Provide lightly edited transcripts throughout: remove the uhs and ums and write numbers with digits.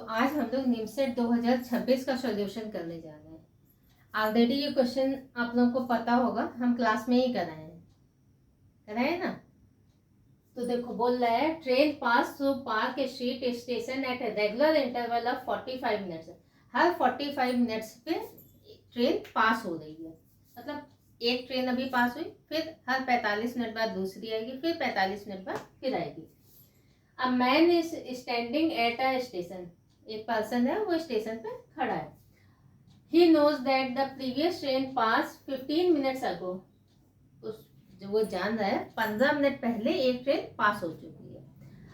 आज हम लोग निमसेट 2026 का सॉल्यूशन करने जा रहे हैं। ऑलरेडी ये क्वेश्चन आप लोगों को पता होगा, हम क्लास में ही कराए ना। तो देखो बोल रहा है train pass through park street station at a regular interval of 45 minutes. Her 45 minutes पे ट्रेन पास हो रही है, मतलब एक ट्रेन अभी पास हुई, फिर हर 45 मिनट बाद दूसरी आएगी, फिर 45 मिनट बाद फिर आएगी। A man is standing at a station, एक पर्सन है वो स्टेशन पे खड़ा है। He knows that the previous train pass 15 minutes ago, जो वो जान रहा है 15 मिनट पहले एक ट्रेन पास हो चुकी है।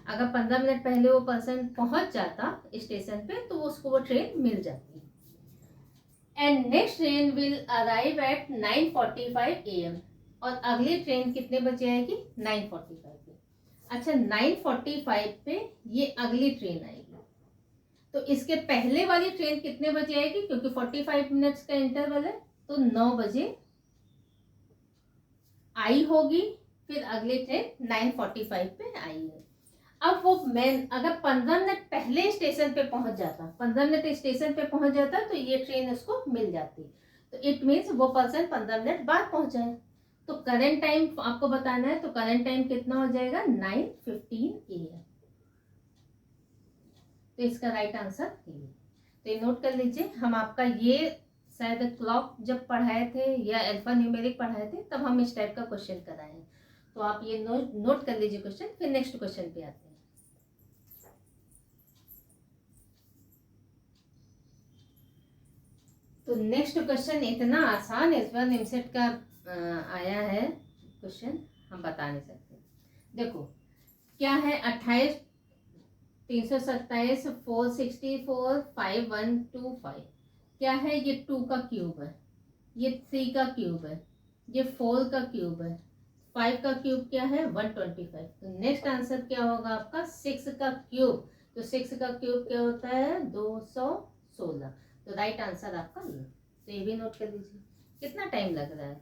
अगर 15 मिनट पहले वो पर्सन पहुंच जाता स्टेशन पे तो उसको वो ट्रेन मिल जाती। And next train will arrive at 9:45 AM, और अगली ट्रेन कितने बजे आएगी? 9:45 पे। अच्छा 9:45 पे ये अगली ट्रेन आएगी, तो इसके पहले वाली ट्रेन कितने बजे आएगी? क्योंकि 45 मिनट्स का इंटरवल है, तो 9 बजे आई होगी, फिर अगली ट्रेन 9:45 पे आई है। अब वो मैन अगर 15 मिनट पहले स्टेशन पे पहुंच जाता, 15 मिनट स्टेशन पे पहुंच जाता, तो ये ट्रेन उसको मिल जाती। तो इट मीन्स वो पर्सन 15 मिनट बाद पहुंचा है। तो करंट टाइम आपको बताना है, तो करंट टाइम कितना हो जाएगा? 9:15 AM। तो इसका राइट आंसर ये। तो ये नोट कर लीजिए, हम आपका ये शायद क्लॉक जब पढ़ाए थे या अल्फा न्यूमेरिक पढ़ाए थे तब हम इस टाइप का क्वेश्चन कराए हैं। तो आप ये नोट कर लीजिए क्वेश्चन, फिर नेक्स्ट क्वेश्चन पे आते हैं। तो नेक्स्ट क्वेश्चन इतना आसान इस बार निमसेट का आया है क्वेश्चन, हम बता नहीं सकते। देखो क्या है, 28 327 464 5125। क्या है? ये 2 का क्यूब है, ये 3 का क्यूब है, ये 4 का क्यूब है, 5 का क्यूब क्या है? 125। तो नेक्स्ट आंसर क्या होगा आपका? 6 का क्यूब। तो 6 का क्यूब क्या होता है? 216। तो राइट आंसर आपका ये। तो ये भी नोट कर लीजिए। कितना टाइम लग रहा है?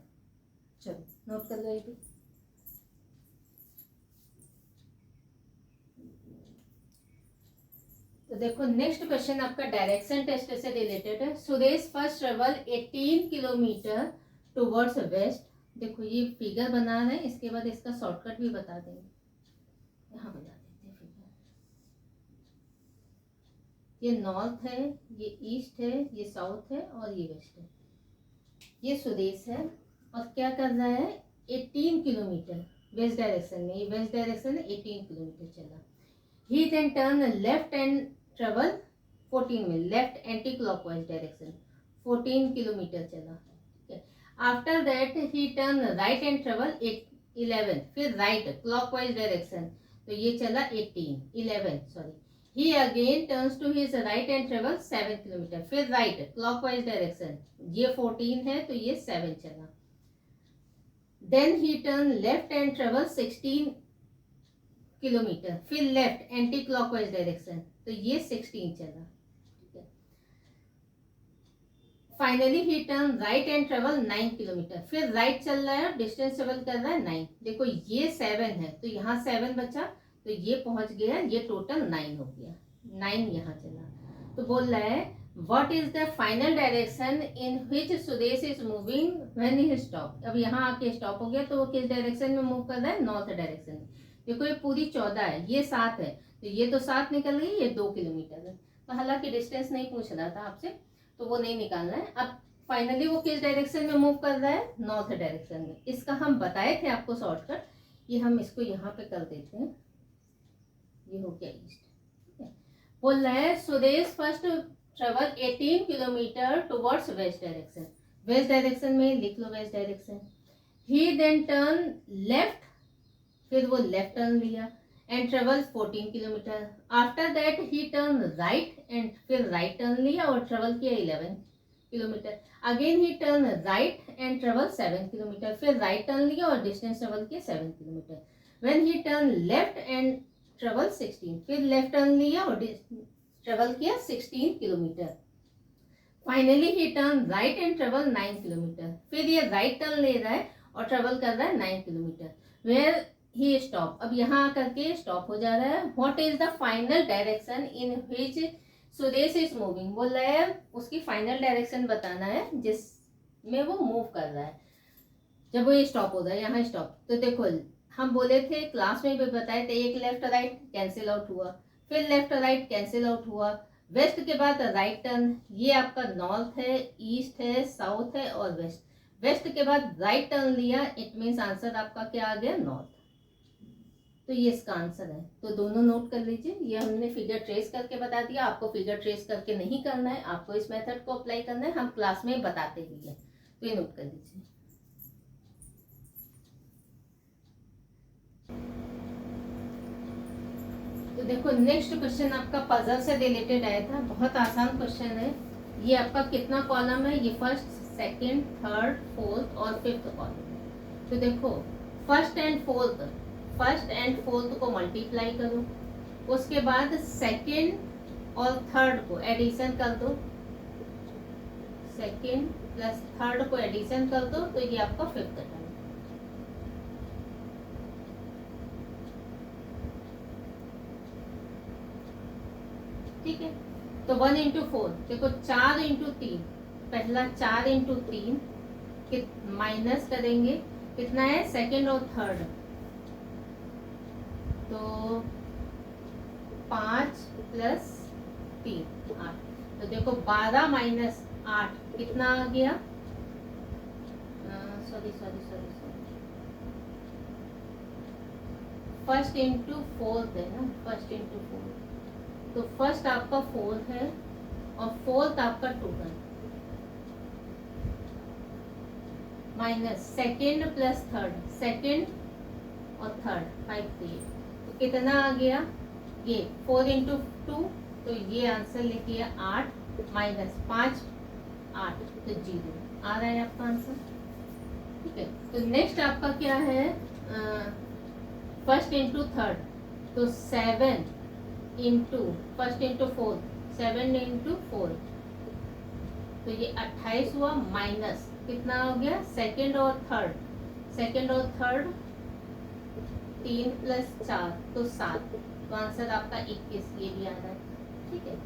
चलो नोट कर लो ये भी। तो देखो नेक्स्ट क्वेश्चन आपका डायरेक्शन टेस्ट से रिलेटेड है। Suresh first travel 18 kilometre towards waste. देखो ये फिगर बना रहे हैं, इसके बाद इसका शॉर्टकट भी बता देंगे। यहाँ बता देते हैं फिगर। ये नॉर्थ है, ये ईस्ट है, ये साउथ है और ये वेस्ट है। ये सुरेश है और क्या कर रहा है? 18 किलोमीटर वेस्ट डायरेक्शन में, ये वेस्ट डायरेक्शन में 18 किलोमीटर चला। He then turn left and travel 14 में, left anti clockwise direction 14 kilometre चला। After that he turn right and travel 11, फिर राइट क्लॉकवाइज डायरेक्शन, तो ये चला 11 sorry. He again turns to his right and travel 7 kilometre, फिर right clockwise direction, ये 14 है तो ये 7 चला। Then he turn left and travel 16 kilometre, फिर लेफ्ट एंटी क्लॉकवाइज डायरेक्शन, तो ये 16 चला। Finally he turn right and travel 9 kilometre, फिर राइट चल रहा है, डिस्टेंस ट्रेवल कर रहा है 9। देखो ये 7 है तो यहाँ 7 बचा, तो ये पहुंच गया, ये टोटल 9 हो गया, 9 यहाँ चला। तो बोल रहा है what is the final direction in which Suresh is moving when he stop. अब यहाँ आके स्टॉप हो गया, तो वो किस डायरेक्शन में मूव कर रहा है? नॉर्थ डायरेक्शन में। देखो ये पूरी 14 है, ये 7 है, तो ये तो 7 निकल गई, ये 2 किलोमीटर है। तो हालांकि डिस्टेंस नहीं पूछ रहा था आपसे, तो वो नहीं निकालना है। अब फाइनली वो किस डायरेक्शन में मूव कर रहा है? नॉर्थ डायरेक्शन में। इसका हम बताए थे आपको शॉर्टकट, ये हम इसको यहाँ पे कर देते हैं, ये हो गया ईस्ट। बोल रहा है Suresh first travel 18 kilometre towards west direction, west direction में लिख लो वेस्ट डायरेक्शन। ही देन टर्न लेफ्ट, फिर वो लेफ्ट टर्न लिया and travel 14 kilometre. After that he turn right and फिर राइट टर्न लिया और ट्रेवल किया 11 kilometre. Again he turn right and travel 7 kilometre, फिर राइट टर्न लिया और डिस्टेंस ट्रेवल किया 7 kilometre. When he turn left and travel 16, फिर left turn लिया और ट्रेवल किया 16 kilometre. Finally he turn right and travel 9 kilometre, फिर ये राइट टर्न ले रहा है और ट्रेवल कर रहा है 9 किलोमीटर। वेयर ही स्टॉप, अब यहाँ आकर के स्टॉप हो जा रहा है। What is the final direction in which Suresh is moving, बोल रहा है उसकी फाइनल डायरेक्शन बताना है जिसमें वो मूव कर रहा है जब वो स्टॉप होता है, यहाँ स्टॉप। तो देखो हम बोले थे क्लास में भी बताए थे, एक लेफ्ट राइट कैंसिल आउट हुआ, फिर लेफ्ट राइट कैंसिल आउट हुआ, वेस्ट के बाद राइट टर्न, ये आपका नॉर्थ है, ईस्ट है, साउथ है और वेस्ट। वेस्ट के बाद राइट टर्न लिया, इट मीन्स आंसर आपका क्या आ गया, नॉर्थ। तो ये इसका आंसर है। तो दोनों नोट कर लीजिए, ये हमने फिगर ट्रेस करके बता दिया, आपको फिगर ट्रेस करके नहीं करना है, आपको इस मेथड को अप्लाई करना है, हम क्लास में बताते भी है। तो ये नोट कर लीजिए। तो देखो नेक्स्ट क्वेश्चन आपका पजल से रिलेटेड आया था, बहुत आसान क्वेश्चन है। ये आपका कितना कॉलम है, ये फर्स्ट, सेकंड, थर्ड, फोर्थ और फिफ्थ कॉलम। तो देखो फर्स्ट एंड फोर्थ को मल्टीप्लाई करो, उसके बाद सेकंड और थर्ड को एडिशन कर दो, सेकंड प्लस थर्ड को एडिशन कर दो, तो ये आपका फिफ्थ टर्म। ठीक है, तो 1 इंटू 4, देखो 4 इंटू 3, पहला 4 इंटू 3 माइनस करेंगे, कितना है सेकंड और थर्ड, तो 5 प्लस 3 8। तो देखो 12 माइनस 8 कितना आ गया, सॉरी फर्स्ट इंटू फोर्थ है ना, फर्स्ट इंटू फोर्थ, तो फर्स्ट आपका 4 है और फोर्थ आपका 2 है, minus second plus third, second और थर्ड 5 3, तो कितना आ गया ये 4 इंटू 2, तो ये आंसर लिखिए 8 माइनस 5 8, तो 0 आ रहा है आपका आंसर। ठीक है, तो नेक्स्ट आपका क्या है, फर्स्ट इंटू थर्ड, तो 7 into first into fourth, 7 into 4, तो ये 28 हुआ, माइनस कितना हो गया सेकंड और थर्ड, 3 प्लस 4 तो 7, तो आंसर आपका 21, ये भी आ रहा है। ठीक है,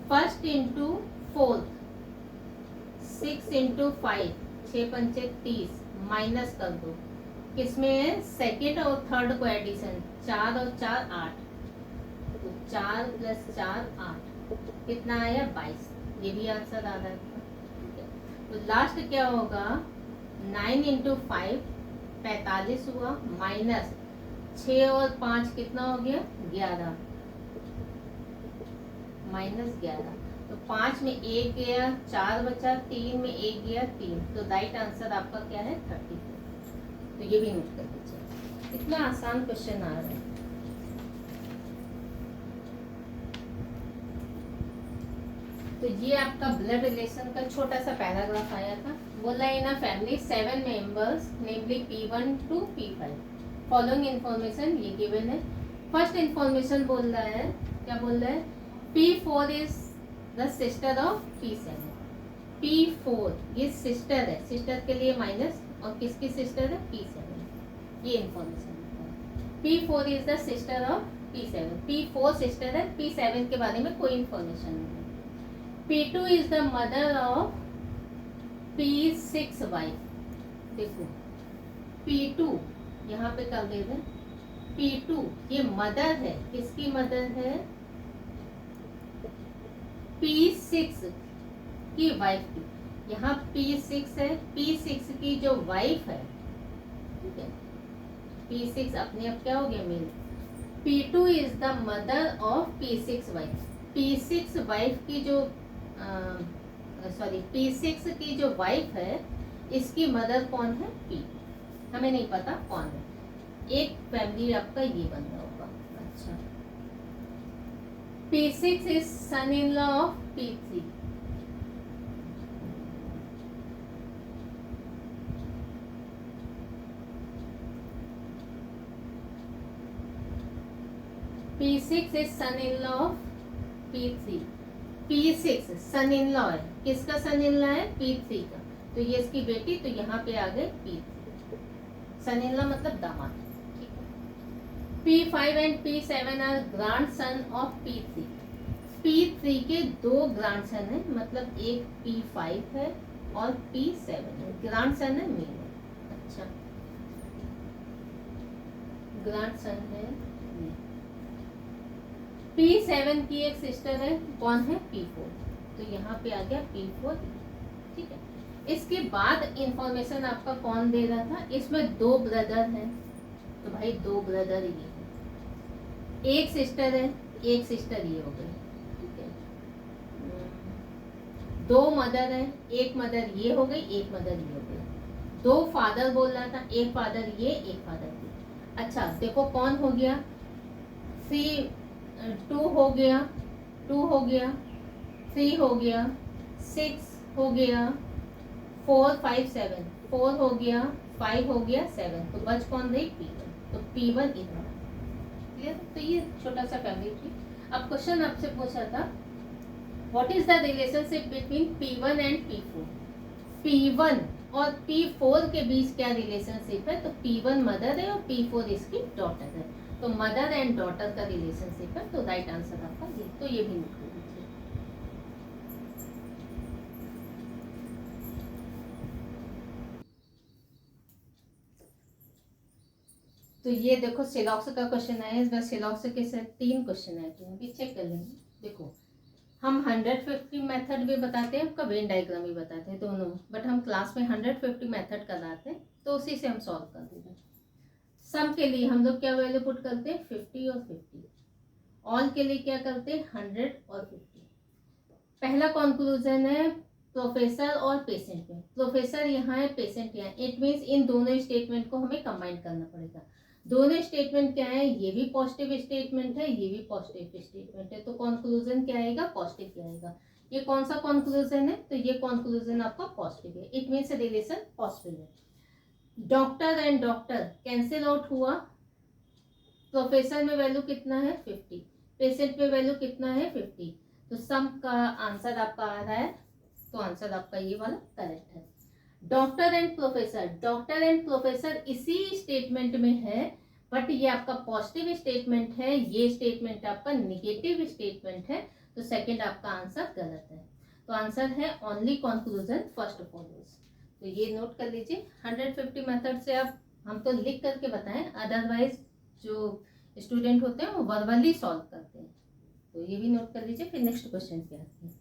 फर्स्ट इंटू फोर्थ 6 इंटू 5, 6 पंचे 30, माइनस कर दो, किसमें है सेकेंड और थर्ड को एडिशन, 4 और 4 8, तो 4 प्लस 4 8, कितना आया 22, ये भी आंसर आ रहा है। ठीक है, तो लास्ट क्या होगा 9 इंटू 5 45 हुआ, माइनस 6 और 5 कितना हो गया 11, माइनस 11, तो 5 में 1 गया, 4 बचा, 3 में 1 गया 3, तो राइट आंसर आपका क्या है 34। तो ये भी नोट कर लीजिए, इतना आसान क्वेश्चन आ रहा है। तो ये आपका ब्लड रिलेशन का छोटा सा पैराग्राफ आया था, बोला in a family 7 members namely P1 to P5, following information ये गिवन है। फर्स्ट इंफॉर्मेशन बोल रहा है, क्या बोल रहा है, P4 is the sister of P7, P4 ये सिस्टर है, सिस्टर के लिए माइनस, और किसकी सिस्टर है P7, ये इंफॉर्मेशन है। P4 is the sister of P7, P4 sister है, P7 के बारे में कोई इंफॉर्मेशन नहीं है। P2 is the mother of P6 wife, देखो P2 यहाँ पे कर दे दें, P2 ये मदर है, किसकी मदर है P6 की वाइफ की, यहाँ P6 है, P6 की जो वाइफ है, ठीक है, P6 अपने आप क्या हो गया male, P2 is the mother of P6 wife, P6 wife की जो P6 की जो वाइफ है, इसकी मदर कौन है P, हमें नहीं पता कौन है, एक फैमिली आपका ये बन रहा होगा। अच्छा, P6 is son in law of P3, P6 is son in law of P3, P6 son in law है, किसका सन इन लॉ है P3 का, तो ये इसकी बेटी, तो यहाँ पे आ गए P3, सन इन लॉ मतलब दामाद। ठीक है, P5 and P7 are grand son of P3। P3 के दो ग्रांड सन है, मतलब एक P5 है और P7 है। ग्रांड सन है मेन। अच्छा, ग्रांड सन है। P7 की एक सिस्टर है, कौन है? P4। तो यहाँ पे आ गया P4। ठीक है, इसके बाद इंफॉर्मेशन आपका कौन दे रहा था? इसमें दो ब्रदर हैं, तो भाई दो ब्रदर ये है, एक सिस्टर है, एक सिस्टर ये हो गई। ठीक है, दो मदर है, एक मदर ये हो गई, एक मदर ये हो गई। दो फादर बोल रहा था, एक फादर ये, एक फादर ये। अच्छा देखो कौन हो गया? टू हो गया, 2 हो गया, 3 हो गया, 6 हो गया, 4 5 7, 4 हो गया, 5 हो गया, 7। तो बच कौन रही? P1। तो P1 इतना। क्लियर? तो ये छोटा सा फैमिली ट्री। अब क्वेश्चन आपसे पूछा था what is the relationship between P1 and P4। P1 और P4 के बीच क्या रिलेशनशिप है? तो P1 मदर है और P4 इसकी डॉटर है। तो मदर एंड डॉटर का रिलेशनशिप है। तो राइट आंसर आपका ये। तो ये भी नोट कर लीजिए। तो ये देखो सिलॉक्स का क्वेश्चन आया। इस बार सिलॉक्स के साथ 3 क्वेश्चन आए थे, अभी चेक कर लेंगे। देखो हम 150 मेथड भी बताते हैं, आपका वेन डायग्राम भी बताते हैं दोनों, बट हम क्लास में 150 मेथड कराते हैं, तो उसी से हम सॉल्व कर देते हैं। सम के लिए हम लोग क्या वैल्यू पुट करते हैं? 50 और 50। ऑल के लिए क्या करते हैं? 100 और 50। पहला कंक्लूजन है प्रोफेसर और पेशेंट में। प्रोफेसर यहाँ है, पेशेंट यहाँ। इट मीन्स इन दोनों स्टेटमेंट को हमें कंबाइन करना पड़ेगा। दोनों स्टेटमेंट क्या है? ये भी पॉजिटिव स्टेटमेंट है, ये भी पॉजिटिव स्टेटमेंट है। तो कंक्लूजन क्या आएगा? पॉजिटिव क्या आएगा? ये कौन सा कंक्लूजन है? तो ये कंक्लूजन आपका पॉजिटिव है। इट मीन्स रिलेशन पॉजिटिव है। Doctor and doctor cancel out हुआ। प्रोफेसर में वैल्यू कितना है? 50। पेशेंट में वैल्यू कितना है? 50। तो सम का आंसर आपका आ रहा है, तो आंसर आपका ये वाला करेक्ट है। Doctor and professor, doctor and professor इसी स्टेटमेंट में है, बट ये आपका पॉजिटिव स्टेटमेंट है, ये स्टेटमेंट आपका निगेटिव स्टेटमेंट है। तो सेकंड आपका आंसर गलत है। तो आंसर है ओनली कंक्लूजन फर्स्ट फॉलोज। तो ये नोट कर लीजिए। 150 मेथड से आप, हम तो लिख करके बताएं, अदरवाइज जो स्टूडेंट होते हैं वो वर्बली सॉल्व करते हैं। तो ये भी नोट कर लीजिए। फिर नेक्स्ट क्वेश्चन क्या आते हैं।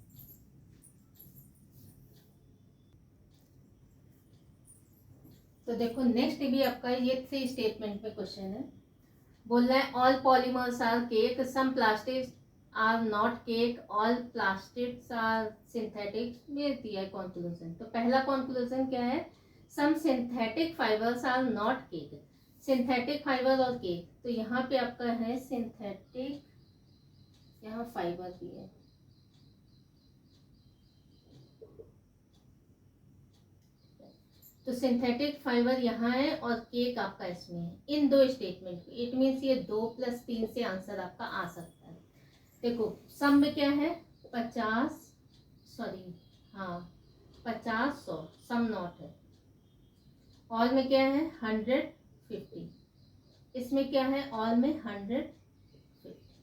तो देखो नेक्स्ट भी आपका ये 3 स्टेटमेंट में क्वेश्चन है। बोल रहा है all polymers are cake, some plastics are not cake, all plastics are synthetic. ये दिया है कंक्लूजन। तो पहला कंक्लूजन क्या है? Some synthetic fibres are not cake. Synthetic fibre और केक, तो यहाँ पे आपका है सिंथेटिक, यहाँ फाइबर भी है। तो सिंथेटिक फाइबर यहाँ है और केक आपका इसमें है, इन दो स्टेटमेंट। इट मीन्स ये 2 + 3 से आंसर आपका आ सकता है। देखो सम में क्या है? 50, सॉरी हाँ 50 100, सम नॉट है। ऑल में क्या है? 100 50। इसमें क्या है? ऑल में 100 50।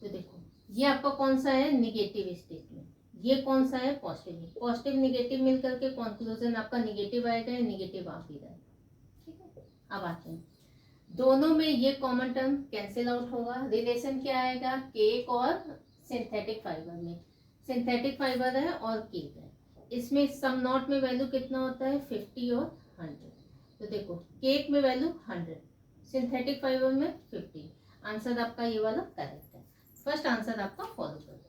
तो देखो ये आपका कौन सा है? Negative statement. ये कौन सा है? पॉजिटिव। पॉजिटिव निगेटिव मिल करके कंक्लूजन आपका निगेटिव आएगा, निगेटिव आ भी रहा है। ठीक है, अब आते हैं दोनों में ये कॉमन टर्म कैंसिल आउट होगा। रिलेशन क्या आएगा? केक और सिंथेटिक फाइबर में। सिंथेटिक फाइबर है और केक है। इसमें सम नॉट में वैल्यू कितना होता है? 50 और 100। तो देखो केक में वैल्यू 100, सिंथेटिक फाइबर में 50। आंसर आपका ये वाला करेक्ट है। फर्स्ट आंसर आपका फॉलो कर रहा है।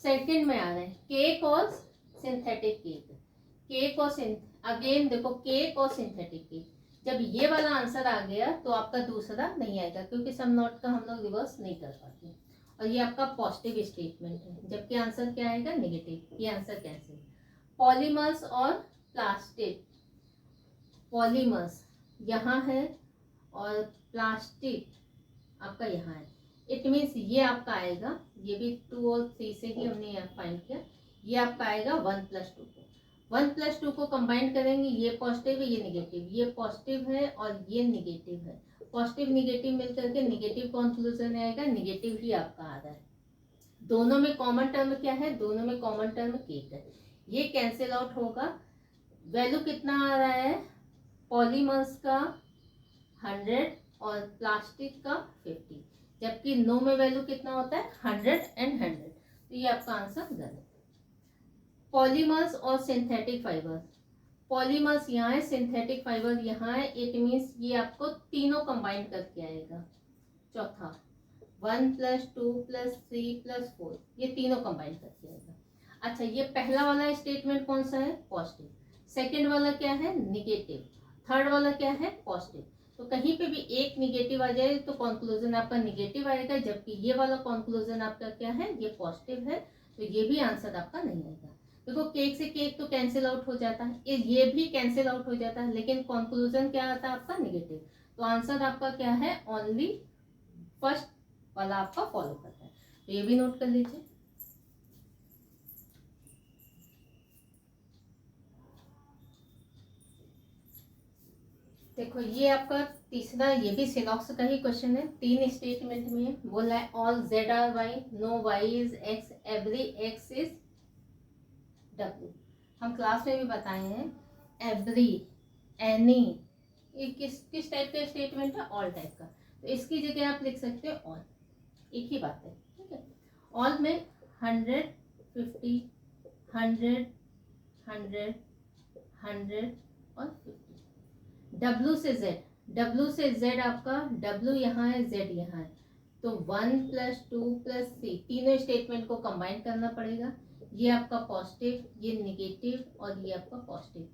सेकंड में आ रहा है केक और सिंथेटिक केक। केक और अगेन देखो केक और सिंथेटिक केक। जब ये वाला आंसर आ गया तो आपका दूसरा नहीं आएगा, क्योंकि सम नॉट का हम लोग रिवर्स नहीं कर पाते। और ये आपका पॉजिटिव स्टेटमेंट है, जबकि आंसर क्या आएगा? नेगेटिव। ये आंसर कैंसिल। पॉलीमर्स और प्लास्टिक, पॉलीमर्स यहाँ है और प्लास्टिक आपका यहाँ है। इट मीन्स ये आपका आएगा, ये भी 2 और 3 से ही हमने यहाँ फाइंड किया। ये आपका आएगा 1 + 2 को। 1 + 2 को कंबाइन करेंगे, ये पॉजिटिव है, ये निगेटिव। ये पॉजिटिव है और ये निगेटिव है। पॉजिटिव निगेटिव मिलकर के निगेटिव कंक्लूजन आएगा, निगेटिव ही आपका आ रहा है। दोनों में कॉमन टर्म क्या है, दोनों में कॉमन टर्म केक है, ये कैंसिल आउट होगा। वैल्यू कितना आ रहा है, पॉलीमर्स का 100 और प्लास्टिक का 50, जबकि नो में वैल्यू कितना होता है 100 एंड 100, तो ये आपका आंसर गलत है। पॉलीमर्स और सिंथेटिक फाइबर, पॉलीमर्स यहाँ है, सिंथेटिक फाइबर यहाँ है, इट मीन्स ये आपको तीनों कंबाइन करके आएगा। चौथा 1 + 2 + 3 + 4, ये तीनों कंबाइन करके आएगा। अच्छा, ये पहला वाला स्टेटमेंट कौन सा है, पॉजिटिव, सेकेंड वाला क्या है निगेटिव, थर्ड वाला क्या है पॉजिटिव। तो कहीं पे भी एक निगेटिव आ जाए तो कंक्लूजन आपका निगेटिव आएगा, जबकि ये वाला कंक्लूजन आपका क्या है, ये पॉजिटिव है, तो ये भी आंसर आपका नहीं आएगा। देखो केक से केक तो कैंसिल आउट हो जाता है, ये भी कैंसिल आउट हो जाता है, लेकिन कंक्लूजन क्या आता है आपका निगेटिव, तो आंसर आपका क्या है, ओनली फर्स्ट वाला आपका फॉलो करता है, तो ये भी नोट कर लीजिए। देखो ये आपका तीसरा, ये भी सिलॉक्स का ही क्वेश्चन है, 3 स्टेटमेंट में बोला है all Z are Y, no Y is X, every X is W. हम क्लास में भी बताए हैं एवरी, एनी, ये किस टाइप का स्टेटमेंट है, ऑल टाइप का, तो इसकी जगह आप लिख सकते हो ऑल, एक ही बात है, ठीक है। ऑल में 100, 50, 100, 100, 100 और 50। डब्ल्यू से जेड, डब्ल्यू से जेड आपका, डब्ल्यू यहाँ है, जेड यहाँ है, तो 1 + 2 + 3, तीनों स्टेटमेंट को कंबाइन करना पड़ेगा। ये आपका पॉजिटिव, ये निगेटिव और ये आपका पॉजिटिव,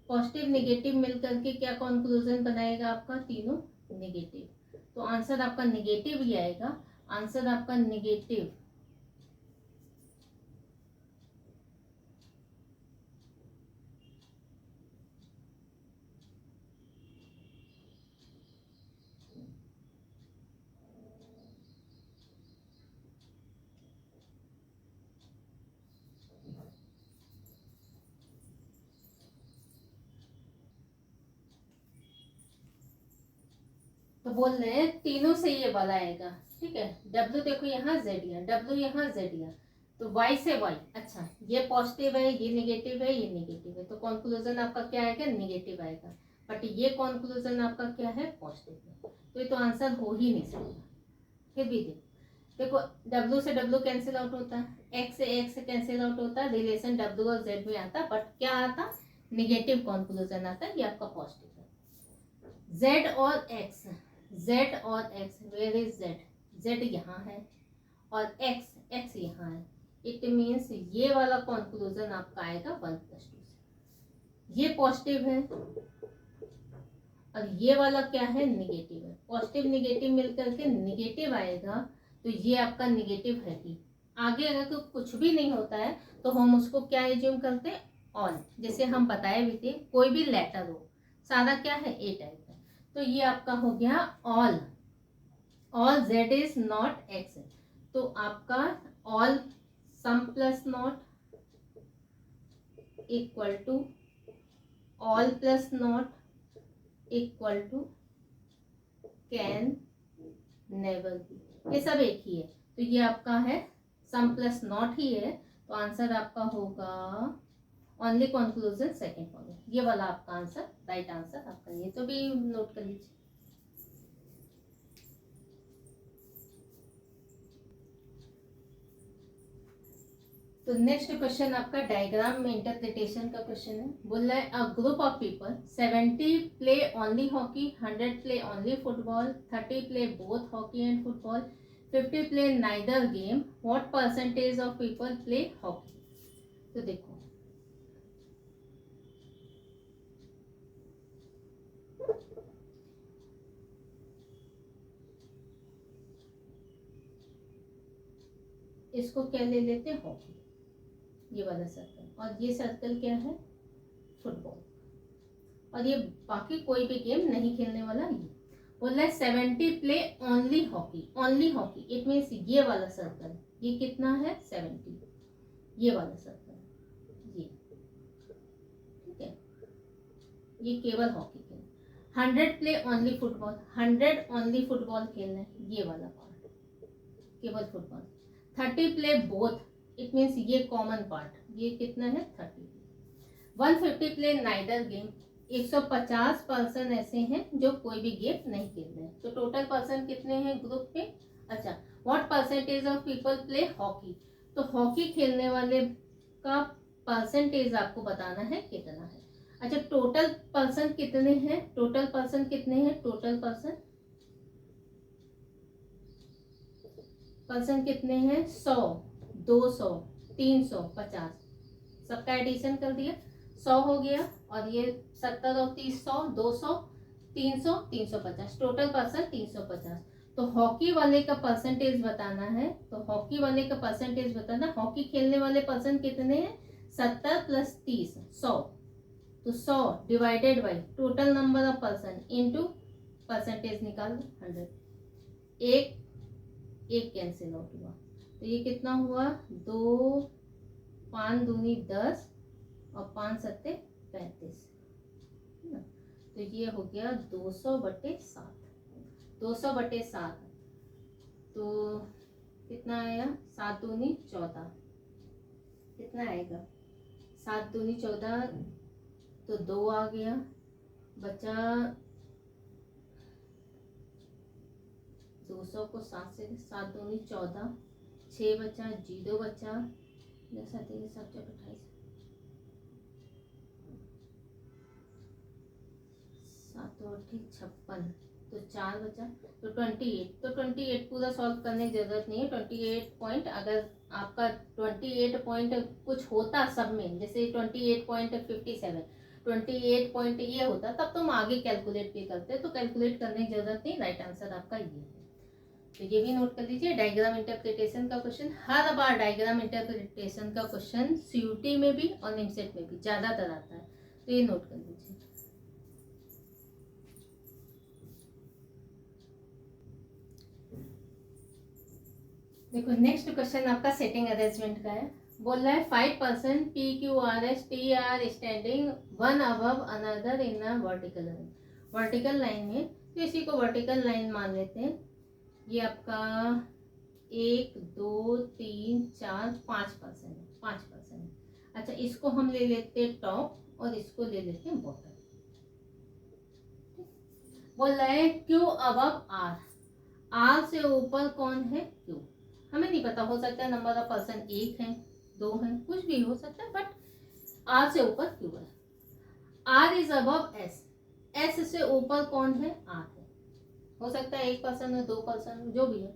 पॉजिटिव निगेटिव मिलकर के क्या कंक्लूजन बनाएगा आपका, तीनों निगेटिव, तो आंसर आपका निगेटिव ही आएगा, आंसर आपका निगेटिव। तो बोल रहे हैं तीनों से ये वाला आएगा, ठीक है। डब्ल्यू देखो यहाँ जेड यहाँ, डब्ल्यू यहाँ जेड यहाँ, तो वाई से वाई, अच्छा ये पॉजिटिव है, ये निगेटिव है, ये निगेटिव है, तो कंक्लूजन आपका क्या आएगा, निगेटिव आएगा, बट ये कंक्लूजन आपका क्या है, पॉजिटिव है, तो ये तो आंसर हो ही नहीं सकता। फिर भी देखो डब्ल्यू से डब्ल्यू कैंसिल आउट होता है, एक्स से एक्स कैंसिल आउट होता है, रिलेशन डब्ल्यू और जेड में आता, बट क्या आता, निगेटिव कंक्लूजन आता है, ये आपका पॉजिटिव है। जेड और एक्स, जेड और X, where is Z, Z यहाँ है और एक्स, एक्स यहाँ है, इट मीन्स ये वाला कंक्लूजन आपका आएगा 1 + 2 से, ये पॉजिटिव है और ये वाला क्या है, निगेटिव है, पॉजिटिव निगेटिव मिलकर के निगेटिव आएगा, तो ये आपका निगेटिव है ही। आगे अगर तो कुछ भी नहीं होता है तो हम उसको क्या एज्यूम करते हैं, ऑल, जैसे हम बताए भी थे, कोई भी लेटर हो, सारा क्या है, ए टाइप, तो ये आपका हो गया all, all Z is not X, तो आपका all some plus not equal to all plus not equal to can never be, ये सब एक ही है, तो ये आपका है सम प्लस नॉट ही है, तो आंसर आपका होगा ओनली कंक्लूजन सेकंड फॉलो, ये वाला आपका आंसर राइट आंसर आपका, ये तो भी नोट कर लीजिए। तो नेक्स्ट क्वेश्चन आपका डायग्राम में इंटरप्रिटेशन का क्वेश्चन है, बोल रहा है a group of people 70 play only hockey, 100 play only football, 30 play both hockey and football, 50 play neither game, what percentage of people play hockey. तो देखो इसको क्या ले लेते हैं, हॉकी, ये वाला सर्कल, और ये सर्कल क्या है, फुटबॉल, और ये बाकी कोई भी गेम नहीं खेलने वाला, ये बोल रहा है 70 play only hockey, only hockey, it means ये वाला सर्कल, ये कितना है 70, ये वाला सर्कल, ये ठीक है, ये केवल हॉकी के, 100 play only football, 100 only football खेलना है, ये वाला पार्ट, केवल football. 30 play both, it means ये कॉमन पार्ट, ये कितना है 30। 150 प्ले नाइदर गेम, 150 पर्सन ऐसे हैं जो कोई भी गेम नहीं खेल रहे हैं। तो टोटल पर्सन कितने हैं ग्रुप में? अच्छा, what percentage of people play hockey, तो हॉकी खेलने वाले का परसेंटेज आपको बताना है कितना है। अच्छा, टोटल पर्सन कितने हैं? टोटल पर्सन कितने हैं? टोटल पर्सन कितने हैं? 100, 200, 350, सबका एडिशन कर दिया, 100 हो गया। और ये 70 और 30, 100, 200, 300, 350, टोटल पर्सन 350। तो हॉकी वाले का परसेंटेज बताना है, तो हॉकी वाले का परसेंटेज बताना, हॉकी खेलने वाले पर्सन कितने हैं? 70 + 30, 100। तो 100 divided by total number of person into percentage निकाल 100। एक कैंसिल आउट हुआ, तो ये कितना हुआ? 2, 5 दूनी 10 और 5 सत्ते 35, तो ये हो गया 200/7। 200/7, तो कितना आया? 7 दूनी 14, कितना आएगा? 7 दूनी 14, तो 2 आ गया, बचा 200 को 7 से, 7 दूनी 14, 6 बचा, 0 बचा, 7 28, 7 56, तो 4 बचा, तो 28। तो 28 पूरा सॉल्व करने की जरूरत नहीं है। 28 पॉइंट, अगर आपका 28 पॉइंट कुछ होता सब में, जैसे 28.57, 28 पॉइंट ये होता, तब तुम आगे कैलकुलेट भी करते, तो कैलकुलेट करने की जरूरत नहीं, राइट आंसर आपका ये है। तो ये भी नोट कर लीजिए। डायग्राम इंटरप्रिटेशन का क्वेश्चन, हर बार डायग्राम इंटरप्रिटेशन का क्वेश्चन सीयूटी में भी और निमसेट में भी ज्यादातर आता है, तो ये नोट कर लीजिए। देखो नेक्स्ट क्वेश्चन आपका सेटिंग अरेंजमेंट का है। बोल रहा है 5% PQRS TR standing one above another in a vertical line, vertical line में, तो इसी को वर्टिकल लाइन मान लेते हैं। ये आपका 1 2 3 4 5% है, 5% है। अच्छा, इसको हम ले लेते हैं टॉप और इसको ले लेते हैं बॉटम। बोल रहा है Q अबव R, R से ऊपर कौन है? Q। हमें नहीं पता, हो सकता है नंबर ऑफ पर्सन 1 है, 2 है, कुछ भी हो सकता है, बट R से ऊपर Q है। R is above S, S से ऊपर कौन है? R है। हो सकता है 1 पर्सन है, 2 पर्सन, जो भी है।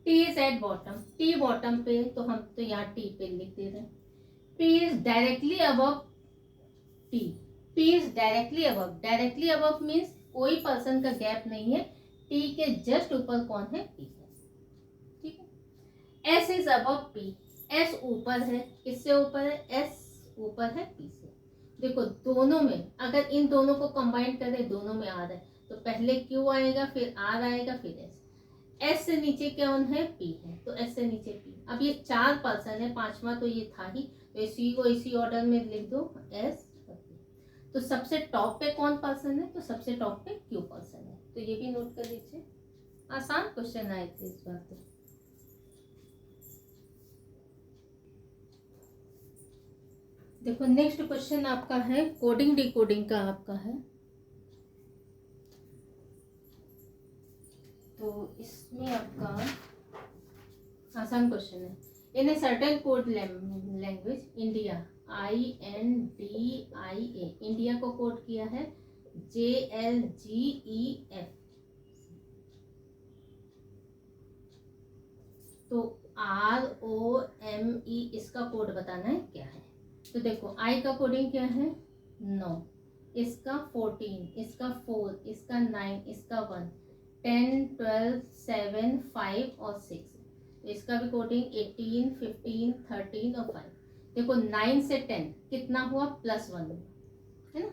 T is at bottom, T bottom पे, तो हम तो यहाँ T पे लिख दे रहे हैं। P is directly above T, P is directly above, directly above means कोई पर्सन का गैप नहीं है, T के जस्ट ऊपर कौन है? P है, ठीक है। S is above P, S ऊपर है, किससे ऊपर है? S ऊपर है P से। देखो दोनों में, अगर इन दोनों को कंबाइन करें, दोनों में R है, तो पहले Q आएगा, फिर R आएगा, फिर S। S से नीचे कौन है? P है, तो S से नीचे P। अब ये 4 पर्सन है, 5वां तो ये था ही, तो इसी को इसी ऑर्डर में लिख दो, S। तो सबसे टॉप पे कौन पर्सन है? तो सबसे टॉप पे Q पर्सन है, तो ये भी नोट कर लीजिए। आसान क्वेश्चन आए थे इस बार तो। देखो नेक्स्ट क्वेश्चन आपका है कोडिंग डिकोडिंग का आपका है, तो इसमें आपका आसान क्वेश्चन है। In a certain code language India, INDIA, India को कोड किया है JLGEF, तो ROME इसका कोड बताना है क्या है। तो देखो I का कोडिंग क्या है? 9, इसका 14, इसका 4, इसका 9, इसका 1, 10 12 7 5 और 6, तो इसका भी कोडिंग 18 15 13 और 5। देखो 9 से 10 कितना हुआ? +1 हुआ, है ना।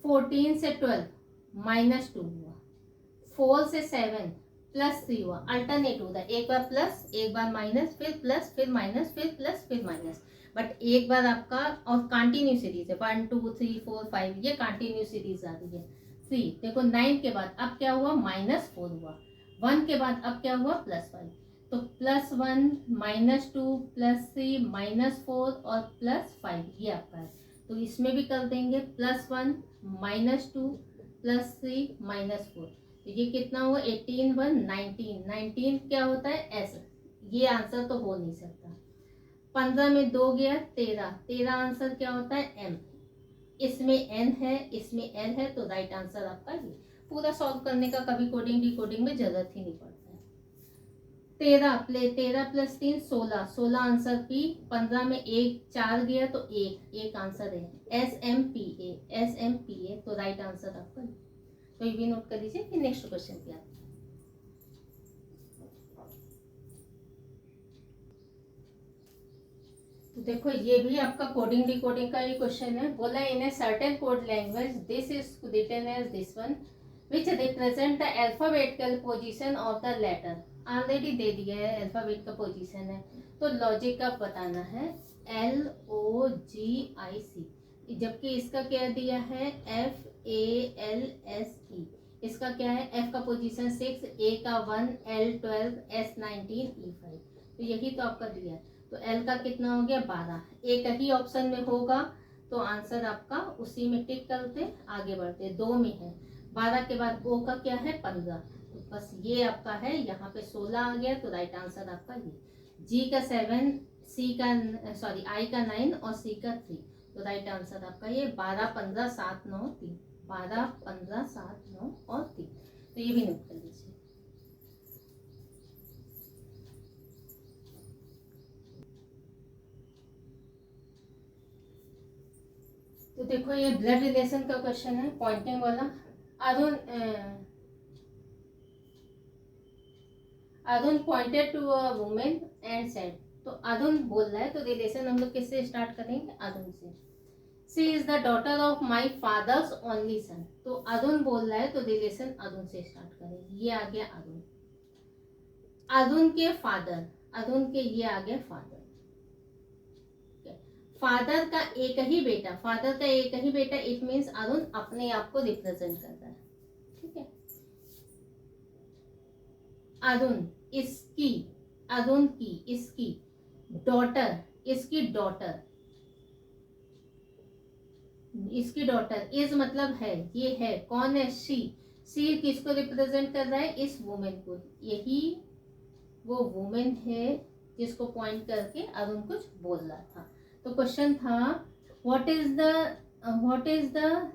14 से 12 -2 हुआ, 4 से 7 +3 हुआ, अल्टरनेट होता है, एक बार प्लस, एक बार माइनस, फिर प्लस, फिर माइनस, फिर प्लस, फिर माइनस, बट एक बार आपका, और कंटिन्यू सीरीज है, 1 2 3 4 5, ये कंटिन्यू सीरीज आ रही है। 3। देखो 9 के बाद अब क्या हुआ, -4 हुआ। 1 के बाद अब क्या हुआ, +5। तो +1 -2 +3 -4 और +5 ये आपका है। तो इसमें भी कर देंगे +1 -2 +3 -4। तो ये कितना हुआ, 18 1 19। 19 क्या होता है, ऐसा। ये आंसर तो हो नहीं सकता। 15 में 2 गया 13। 13 आंसर क्या होता है, m। इसमें n है, इसमें l है, तो राइट आंसर आपका ये। पूरा सॉल्व करने का कभी कोडिंग डिकोडिंग में जरूरत ही नहीं पड़ता है। 13 + 3 16। 16 आंसर p। 15 में 1 4 गया तो 1 आंसर है, SMPA। तो राइट आंसर आपका। तो ये भी नोट कर लीजिए कि नेक्स्ट क्वेश्चन क्या है। तो देखो ये भी आपका कोडिंग डिकोडिंग का ही क्वेश्चन है। बोला in a certain code language this is written as this one which represent the alphabetical position of the letter. Already दे दिया है अल्फाबेट का पोजीशन है, तो लॉजिक का बताना है LOGIC। जबकि इसका क्या दिया है, FALSE। इसका क्या है, F का पोजीशन 6, A का 1, L 12, S 19, E 5। तो यही तो आपका दिया है। तो L का कितना हो गया, 12। एक ही ऑप्शन में होगा तो आंसर आपका उसी में टिक करते आगे बढ़ते। 2 में है, 12 के बाद O का क्या है, 15। तो बस ये आपका है, यहाँ पे 16 आ गया, तो राइट आंसर आपका ये। G का 7, I का 9 और C का 3। तो राइट आंसर आपका ये 12 15 7 9 3। 12 15 7 9 और 3। तो ये भी नोट कर लीजिए। तो देखो ये ब्लड रिलेशन का क्वेश्चन है, पॉइंटिंग वाला। Arun pointed to a women and said. तो अरुण बोल रहा है, तो रिलेशन हम लोग किससे स्टार्ट करेंगे, अरुण से। She is the daughter of my father's only son. तो अरुण बोल रहा है, तो रिलेशन अरुण से स्टार्ट करेंगे। ये आ गया अरुण, अरुण के फादर, अरुण के ये आ गया फादर। फादर का एक ही बेटा, फादर का एक ही बेटा, इट मीन्स अरुण अपने आप को रिप्रेजेंट करता है। ठीक है, अरुण इसकी, अरुण की, इसकी डॉटर, इसकी डॉटर, इसकी डॉटर इज मतलब है, ये है, कौन है, सी किसको रिप्रेजेंट कर रहा है, इस वुमेन को। यही वो वुमेन है जिसको पॉइंट करके अरुण कुछ बोल रहा था। तो क्वेश्चन था what is the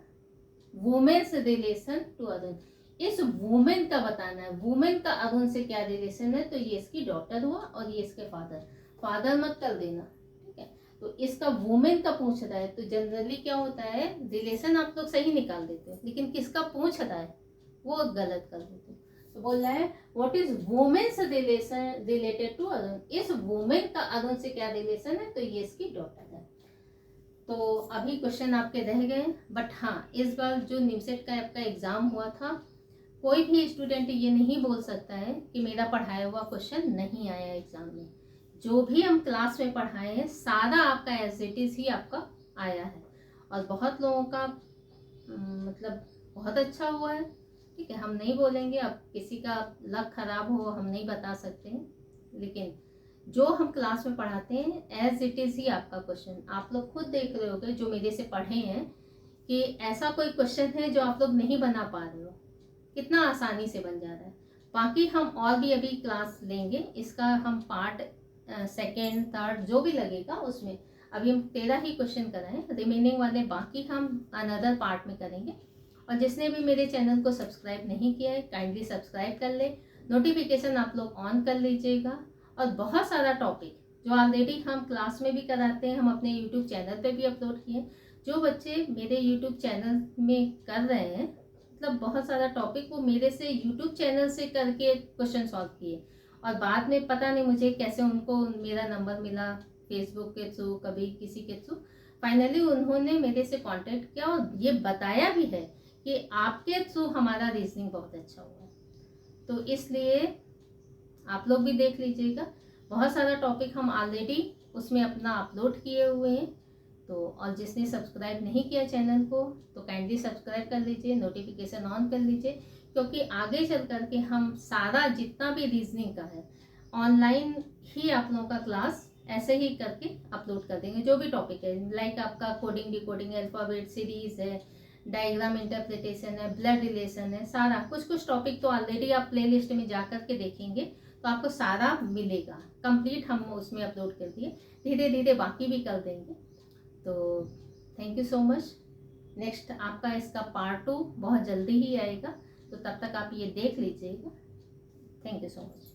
women's relation to Arun. इस वुमेन का बताना है, वुमेन का अरुण से क्या रिलेशन है। तो ये इसकी डॉटर हुआ और ये इसके फादर, फादर मत कर देना, ठीक है। तो इसका वुमेन का पूछ रहा है, तो जनरली क्या होता है, रिलेशन आप लोग सही निकाल देते हो, लेकिन किसका पूछ रहा है वो गलत कर देते हो। तो बोल रहा है what is women's relation related to Arun. इस वुमेन का अरुण से क्या रिलेशन है, तो ये इसकी डॉटर है। तो अभी क्वेश्चन आपके रह गए, बट हाँ इस बार जो निमसेट का आपका एग्जाम हुआ था, कोई भी स्टूडेंट ये नहीं बोल सकता है कि मेरा पढ़ाया हुआ क्वेश्चन नहीं आया एग्जाम में। जो भी हम क्लास में पढ़ाए हैं सारा आपका एज इट इज ही आपका आया है, और बहुत लोगों का मतलब बहुत अच्छा हुआ है। ठीक है, हम नहीं बोलेंगे, अब किसी का लक खराब हो हम नहीं बता सकते हैं, लेकिन जो हम क्लास में पढ़ाते हैं एज इट इज ही आपका क्वेश्चन। आप लोग खुद देख रहे होगे जो मेरे से पढ़े हैं कि ऐसा कोई क्वेश्चन है जो आप लोग नहीं बना पा रहे हो, कितना आसानी से बन जा रहा है। बाकी हम और भी अभी क्लास लेंगे, इसका हम पार्ट सेकेंड थर्ड जो भी लगेगा उसमें अभी हम 13 ही क्वेश्चन कराएं, रिमेनिंग वाले बाकी हम अनदर पार्ट में करेंगे। और जिसने भी मेरे चैनल को सब्सक्राइब नहीं किया है काइंडली सब्सक्राइब कर ले, नोटिफिकेशन आप लोग ऑन कर लीजिएगा। और बहुत सारा टॉपिक जो ऑलरेडी हम क्लास में भी कराते हैं, हम अपने यूट्यूब चैनल पे भी अपलोड किए। जो बच्चे मेरे यूट्यूब चैनल में कर रहे हैं, मतलब बहुत सारा टॉपिक वो मेरे से यूट्यूब चैनल से करके क्वेश्चन सॉल्व किए, और बाद में पता नहीं मुझे कैसे उनको मेरा नंबर मिला, फेसबुक के थ्रू, कभी किसी के थ्रू, फाइनली उन्होंने मेरे से कांटेक्ट किया और ये बताया भी है कि आपके थ्रू हमारा रीजनिंग बहुत अच्छा हुआ। तो इसलिए आप लोग भी देख लीजिएगा, बहुत सारा टॉपिक हम ऑलरेडी उसमें अपना अपलोड किए हुए हैं। तो और जिसने सब्सक्राइब नहीं किया चैनल को तो काइंडली सब्सक्राइब कर लीजिए, नोटिफिकेशन ऑन कर लीजिए, क्योंकि आगे चल कर के हम सारा जितना भी रीजनिंग का है ऑनलाइन ही आप लोगों का क्लास ऐसे ही करके अपलोड कर देंगे। जो भी टॉपिक है, लाइक आपका कोडिंग डिकोडिंग, अल्फाबेट सीरीज है, डायग्राम इंटरप्रिटेशन है, ब्लड रिलेशन है, सारा कुछ टॉपिक तो ऑलरेडी आप प्लेलिस्ट में जा कर के देखेंगे तो आपको सारा मिलेगा कंप्लीट। हम उसमें अपलोड कर दिए, धीरे धीरे बाकी भी कर देंगे। तो thank you so much. Next आपका इसका पार्ट 2 बहुत जल्दी ही आएगा, तो तब तक आप ये देख लीजिएगा। Thank you so much.